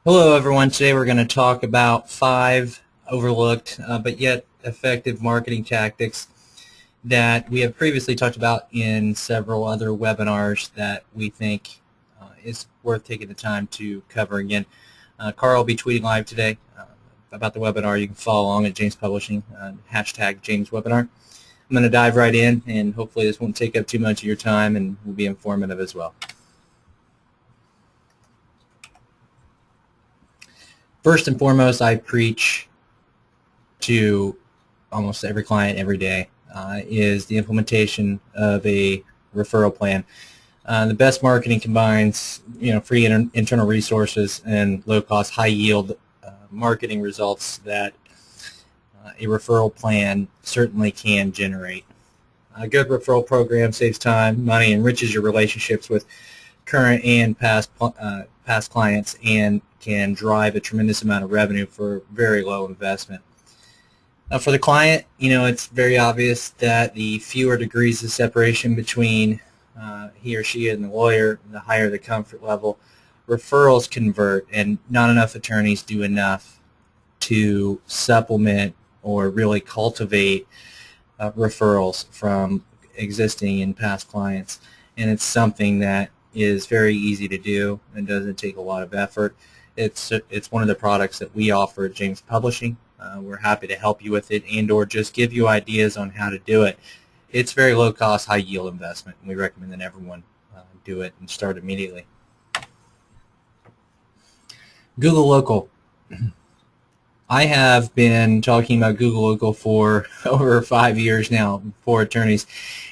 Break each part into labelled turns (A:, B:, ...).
A: Hello everyone, today we're going to talk about 5 overlooked but yet effective marketing tactics that we have previously talked about in several other webinars that we think is worth taking the time to cover again. Carl will be tweeting live today about the webinar. You can follow along at James Publishing, hashtag JamesWebinar. I'm going to dive right in, and hopefully this won't take up too much of your time and will be informative as well. First and foremost, I preach to almost every client every day is the implementation of a referral plan. The best marketing combines free internal resources and low-cost, high-yield marketing results that a referral plan certainly can generate. A good referral program saves time, money, enriches your relationships with current and past clients, and can drive a tremendous amount of revenue for very low investment. For the client, it's very obvious that the fewer degrees of separation between he or she and the lawyer, the higher the comfort level. Referrals convert, and not enough attorneys do enough to supplement or really cultivate referrals from existing and past clients. And it's something that is very easy to do and doesn't take a lot of effort. It's one of the products that we offer at James Publishing. We're happy to help you with it and or just give you ideas on how to do it. It's very low cost, high yield investment, and we recommend that everyone do it and start immediately. Google Local. I have been talking about Google Local for over 5 years now for attorneys,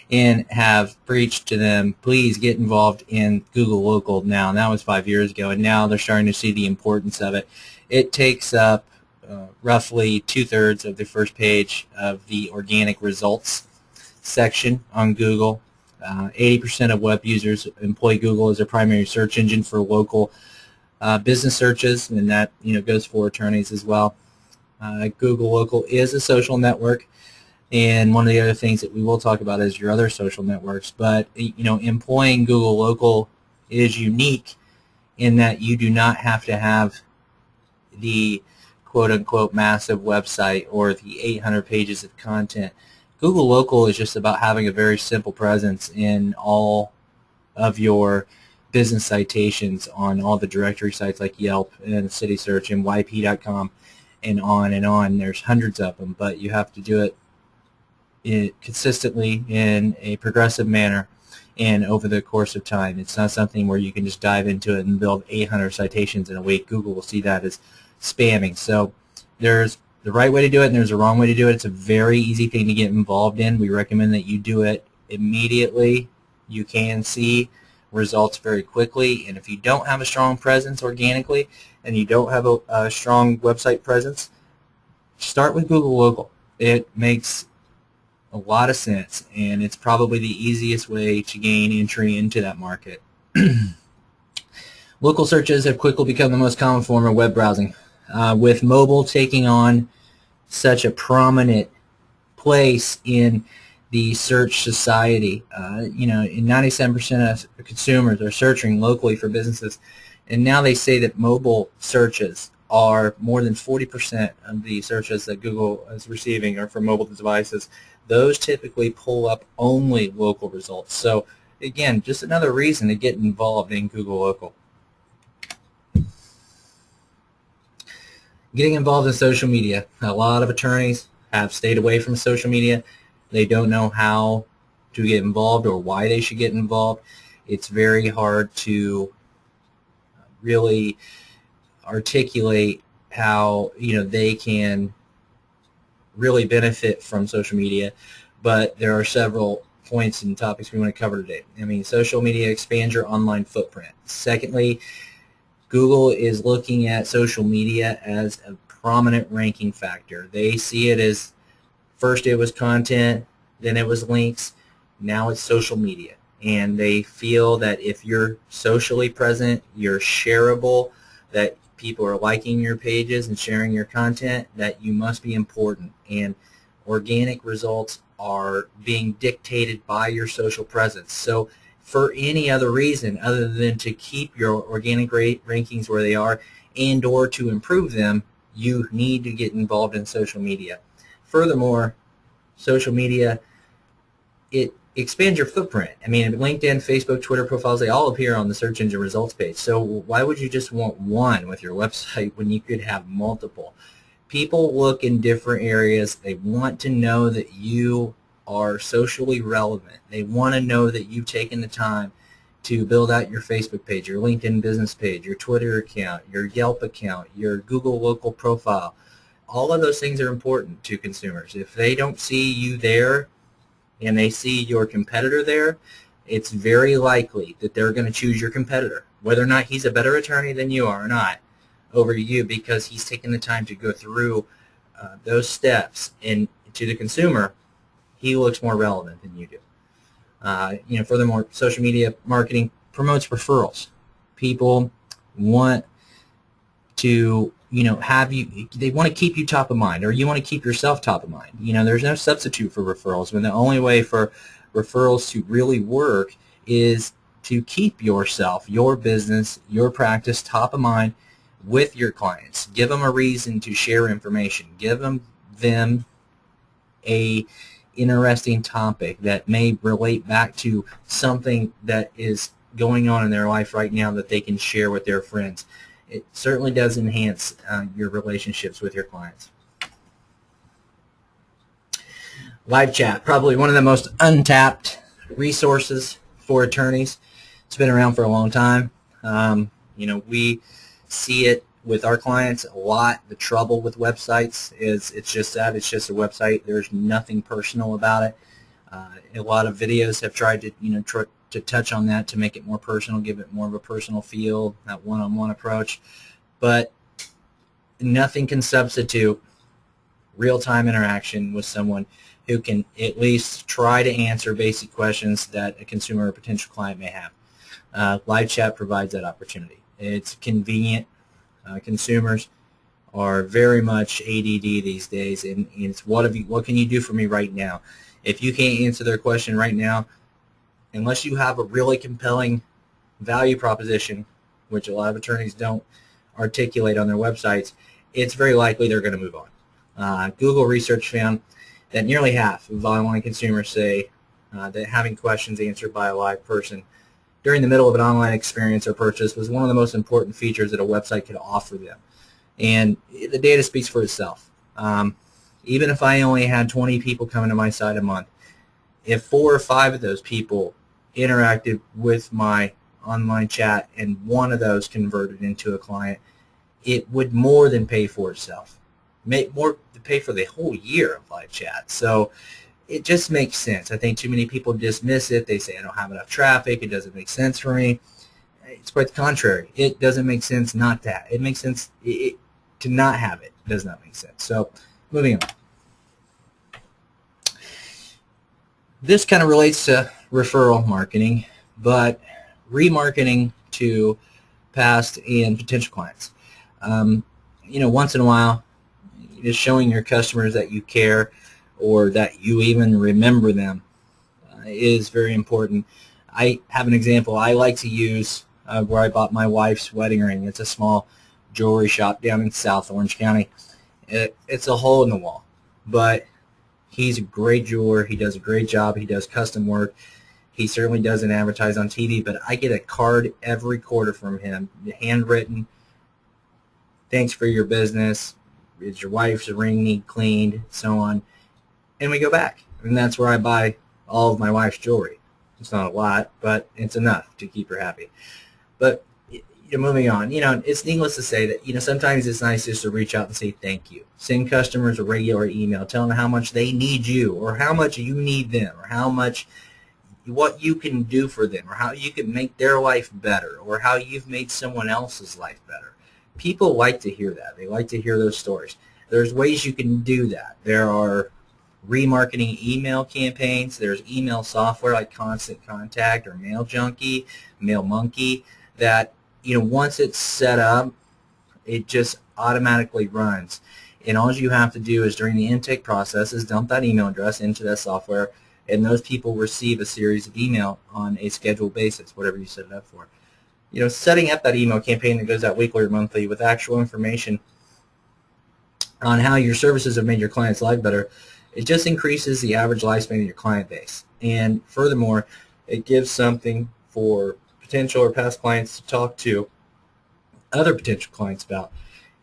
A: and have preached to them, please get involved in Google Local now. And that was 5 years ago, and now they're starting to see the importance of it. It takes up roughly 2/3 of the first page of the organic results section on Google. 80% of web users employ Google as their primary search engine for local business searches, and that goes for attorneys as well. Google Local is a social network, and one of the other things that we will talk about is your other social networks. But employing Google Local is unique in that you do not have to have the quote-unquote massive website or the 800 pages of content. Google Local is just about having a very simple presence in all of your business citations on all the directory sites like Yelp and CitySearch and YP.com and on and on. There's hundreds of them, but you have to do it consistently in a progressive manner and over the course of time. It's not something where you can just dive into it and build 800 citations in a week. Google will see that as spamming. So there's the right way to do it and there's a wrong way to do it. It's a very easy thing to get involved in. We recommend that you do it immediately. You can see results very quickly, and if you don't have a strong presence organically and you don't have a strong website presence, start with Google Local. It makes a lot of sense, and it's probably the easiest way to gain entry into that market. Local searches have quickly become the most common form of web browsing. With mobile taking on such a prominent place in the search society, 97% of consumers are searching locally for businesses, and now they say that mobile searches are more than 40% of the searches that Google is receiving are for mobile devices. Those typically pull up only local results. So again, just another reason to get involved in Google Local. Getting involved in social media. A lot of attorneys have stayed away from social media. They don't know how to get involved or why they should get involved. It's very hard to really articulate how they can really benefit from social media, but there are several points and topics we want to cover today. Social media expands your online footprint. Secondly, Google is looking at social media as a prominent ranking factor. They see it as, first it was content, then it was links, now it's social media. And they feel that if you're socially present, you're shareable, that people are liking your pages and sharing your content, that you must be important. And organic results are being dictated by your social presence. So for any other reason other than to keep your organic rankings where they are and or to improve them, you need to get involved in social media. Furthermore, social media, it expands your footprint. I mean, LinkedIn, Facebook, Twitter profiles, they all appear on the search engine results page. So why would you just want one with your website when you could have multiple? People look in different areas. They want to know that you are socially relevant. They want to know that you've taken the time to build out your Facebook page, your LinkedIn business page, your Twitter account, your Yelp account, your Google local profile. All of those things are important to consumers. If they don't see you there and they see your competitor there, it's very likely that they're going to choose your competitor, whether or not he's a better attorney than you are or not, over you, because he's taken the time to go through those steps. And to the consumer, he looks more relevant than you do. Furthermore, social media marketing promotes referrals. People want to, have you, they want to keep you top of mind, or you want to keep yourself top of mind. There's no substitute for referrals, when the only way for referrals to really work is to keep yourself, your business, your practice top of mind with your clients. Give them a reason to share information. Give them a interesting topic that may relate back to something that is going on in their life right now that they can share with their friends. It certainly does enhance your relationships with your clients. Live chat, probably one of the most untapped resources for attorneys. It's been around for a long time. We see it with our clients a lot. The trouble with websites is it's just a website. There's nothing personal about it. A lot of videos have tried to touch on that to make it more personal, give it more of a personal feel, that one-on-one approach. But nothing can substitute real-time interaction with someone who can at least try to answer basic questions that a consumer or potential client may have. Live chat provides that opportunity. It's convenient. Consumers are very much ADD these days, and it's what can you do for me right now? If you can't answer their question right now, unless you have a really compelling value proposition, which a lot of attorneys don't articulate on their websites, it's very likely they're going to move on. Google research found that nearly half of online consumers say that having questions answered by a live person during the middle of an online experience or purchase was one of the most important features that a website could offer them. And the data speaks for itself. Even if I only had 20 people coming to my site a month, if 4 or 5 of those people interacted with my online chat and one of those converted into a client, it would more than pay for itself. More to pay for the whole year of live chat. So it just makes sense. I think too many people dismiss it. They say, I don't have enough traffic. It doesn't make sense for me. It's quite the contrary. It doesn't make sense not to have it. It makes sense to not have it. It does not make sense. So moving on. This kind of relates to referral marketing, but remarketing to past and potential clients. Once in a while, just showing your customers that you care, or that you even remember them, is very important. I have an example I like to use where I bought my wife's wedding ring. It's a small jewelry shop down in South Orange County. It's a hole in the wall, but he's a great jeweler. He does a great job. He does custom work. He certainly doesn't advertise on TV, but I get a card every quarter from him, handwritten. Thanks for your business. Is your wife's ring need cleaned? So on. And we go back, and that's where I buy all of my wife's jewelry. It's not a lot, but it's enough to keep her happy. But moving on, it's needless to say that sometimes it's nice just to reach out and say thank you. Send customers a regular email, tell them how much they need you, or how much you need them, or what you can do for them, or how you can make their life better, or how you've made someone else's life better. People like to hear that. They like to hear those stories. There's ways you can do that. There are remarketing email campaigns. There's email software like Constant Contact or Mail Junkie, Mail Monkey, that once it's set up, it just automatically runs. And all you have to do is during the intake process is dump that email address into that software, and those people receive a series of email on a scheduled basis, whatever you set it up for. setting up that email campaign that goes out weekly or monthly with actual information on how your services have made your clients' life better, it just increases the average lifespan of your client base. And furthermore, it gives something for potential or past clients to talk to other potential clients about.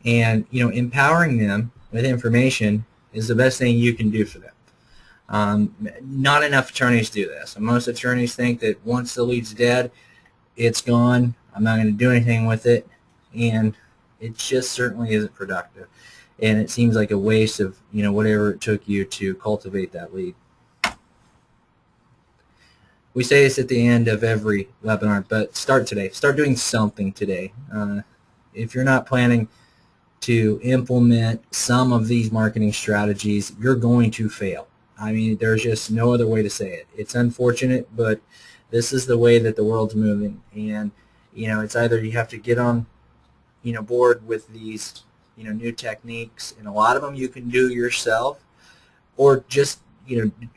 A: And empowering them with information is the best thing you can do for them. Not enough attorneys do this. And most attorneys think that once the lead's dead, it's gone. I'm not going to do anything with it. And it just certainly isn't productive. And it seems like a waste of whatever it took you to cultivate that lead. We say this at the end of every webinar, but start today. Start doing something today. If you're not planning to implement some of these marketing strategies, you're going to fail. I mean, there's just no other way to say it. It's unfortunate, but this is the way that the world's moving. And it's either you have to get on board with these new techniques, and a lot of them you can do yourself, or just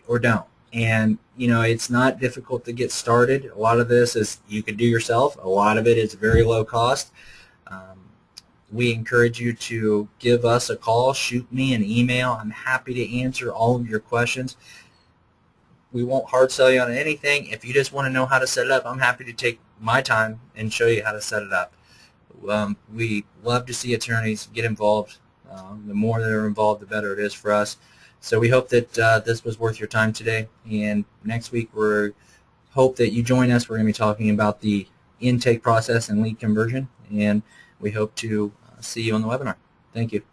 A: or don't. And it's not difficult to get started. A lot of this is you can do yourself. A lot of it is very low cost. We encourage you to give us a call, shoot me an email. I'm happy to answer all of your questions. We won't hard sell you on anything. If you just want to know how to set it up, I'm happy to take my time and show you how to set it up. We love to see attorneys get involved. The more that are involved, the better it is for us. So we hope that this was worth your time today. And next week, we hope that you join us. We're going to be talking about the intake process and lead conversion. And we hope to see you on the webinar. Thank you.